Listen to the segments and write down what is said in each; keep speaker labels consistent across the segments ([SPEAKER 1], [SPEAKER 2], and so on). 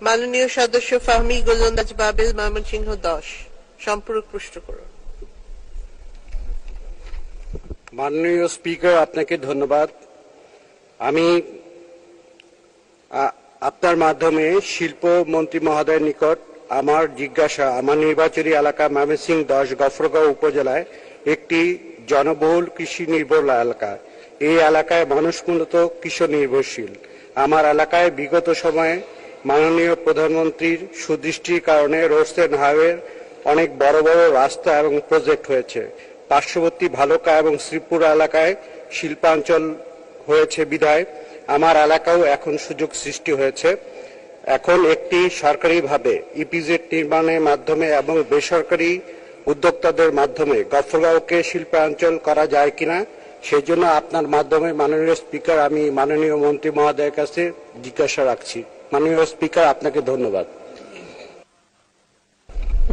[SPEAKER 1] মাননীয় সদস্য ফাহমি গোলন্দাজ বাবেল, ময়মনসিংহ 10। সম্পূরক প্রশ্ন করুন।
[SPEAKER 2] মাননীয় স্পিকার, আপনাকে ধন্যবাদ। আমি আপনার মাধ্যমে শিল্প মন্ত্রী মহোদয়ের নিকট আমার জিজ্ঞাসা, আমার নির্বাচনী এলাকা ময়মনসিংহ 10 গফরগাঁও উপজেলায় একটি জনবহুল কৃষি নির্ভর এলাকা। এই এলাকায় মানুষ মূলত কৃষি নির্ভরশীল। আমার এলাকায় বিগত সময়ে মাননীয় প্রধানমন্ত্রীর সুদৃষ্টির কারণে রোডস এন্ড হাইওয়ের অনেক বড় বড় রাস্তা এবং প্রজেক্ট হয়েছে। পার্শ্ববর্তী ভালুকা এবং শ্রীপুরা এলাকায় শিল্পাঞ্চল হয়েছে বিধায় আমার এলাকাও এখন সুযোগ সৃষ্টি হয়েছে। এখন একটি সরকারিভাবে ইপিজেড নির্মাণের মাধ্যমে এবং বেসরকারি উদ্যোক্তাদের মাধ্যমে গফরগাঁওকে শিল্পাঞ্চল করা যায় কিনা, সেই জন্য আপনার মাধ্যমে মাননীয় স্পিকার আমি মাননীয় মন্ত্রী মহোদয়ের কাছে জিজ্ঞাসা রাখছি। মাননীয় স্পিকার, আপনাকে ধন্যবাদ।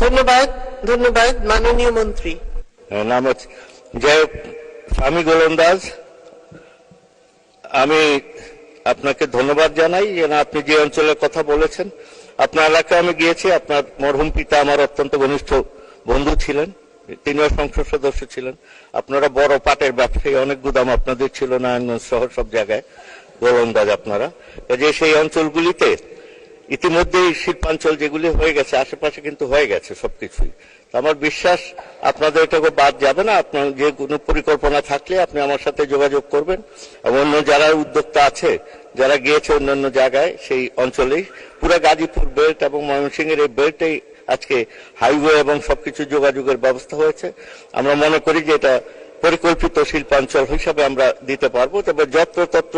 [SPEAKER 1] ধন্যবাদ। ধন্যবাদ মাননীয় মন্ত্রী।
[SPEAKER 3] নাম হচ্ছে জয় ফাহমি গোলন্দাজ। আমি আপনাকে ধন্যবাদ জানাই যে আপনি যে অঞ্চলের কথা বলেছেন, আপনার এলাকায় আমি গিয়েছি। আপনার মরহুম পিতা আমার অত্যন্ত ঘনিষ্ঠ বন্ধু ছিলেন, তিনিও সংসদ সদস্য ছিলেন। আপনারা বড় পাটের ব্যবসায়ী, অনেক গুদাম আপনাদের ছিল নারায়ণগঞ্জ শহর সব জায়গায় গোলন্দাজ আপনারা। যে সেই অঞ্চলগুলিতে ইতিমধ্যেই শিল্পাঞ্চল যেগুলি হয়ে গেছে, আশেপাশে কিন্তু হয়ে গেছে সবকিছুই। আমার বিশ্বাস আপনাদের এটাকে বাদ যাবে না। আপনার যে কোনো পরিকল্পনা থাকলে আপনি আমার সাথে যোগাযোগ করবেন এবং অন্য যারা উদ্যোক্তা আছে, যারা গিয়েছে অন্যান্য জায়গায় সেই অঞ্চলেই, পুরো গাজীপুর বেল্ট এবং ময়মনসিংহের এই বেল্টেই আজকে হাইওয়ে এবং সবকিছু যোগাযোগের ব্যবস্থা হয়েছে। আমরা মনে করি যে এটা পরিকল্পিত শিল্পাঞ্চল হিসাবে আমরা দিতে পারবো। তবে যত্রতত্র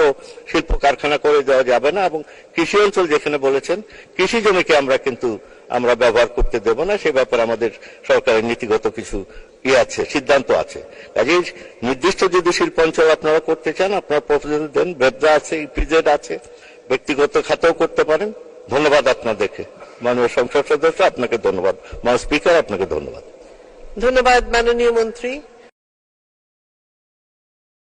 [SPEAKER 3] শিল্প কারখানা করে দেওয়া যাবে না এবং কৃষি অঞ্চল যেখানে বলেছেন, কৃষি জমিকে আমরা ব্যবহার করতে দেব না। সে ব্যাপারে আমাদের সরকারের নীতিগত কিছু আছে, সিদ্ধান্ত আছে। কাজেই নির্দিষ্ট যদি শিল্পাঞ্চল আপনারা করতে চান, আপনারা প্রপোজাল দেন। বেদরা আছে, ইপিজেড আছে, ব্যক্তিগত খাতেও করতে পারেন। ধন্যবাদ আপনাদেরকে। মাননীয় সংসদ সদস্য, আপনাকে ধন্যবাদ। মাননীয় স্পিকার, আপনাকে ধন্যবাদ।
[SPEAKER 1] ধন্যবাদ মাননীয় মন্ত্রী।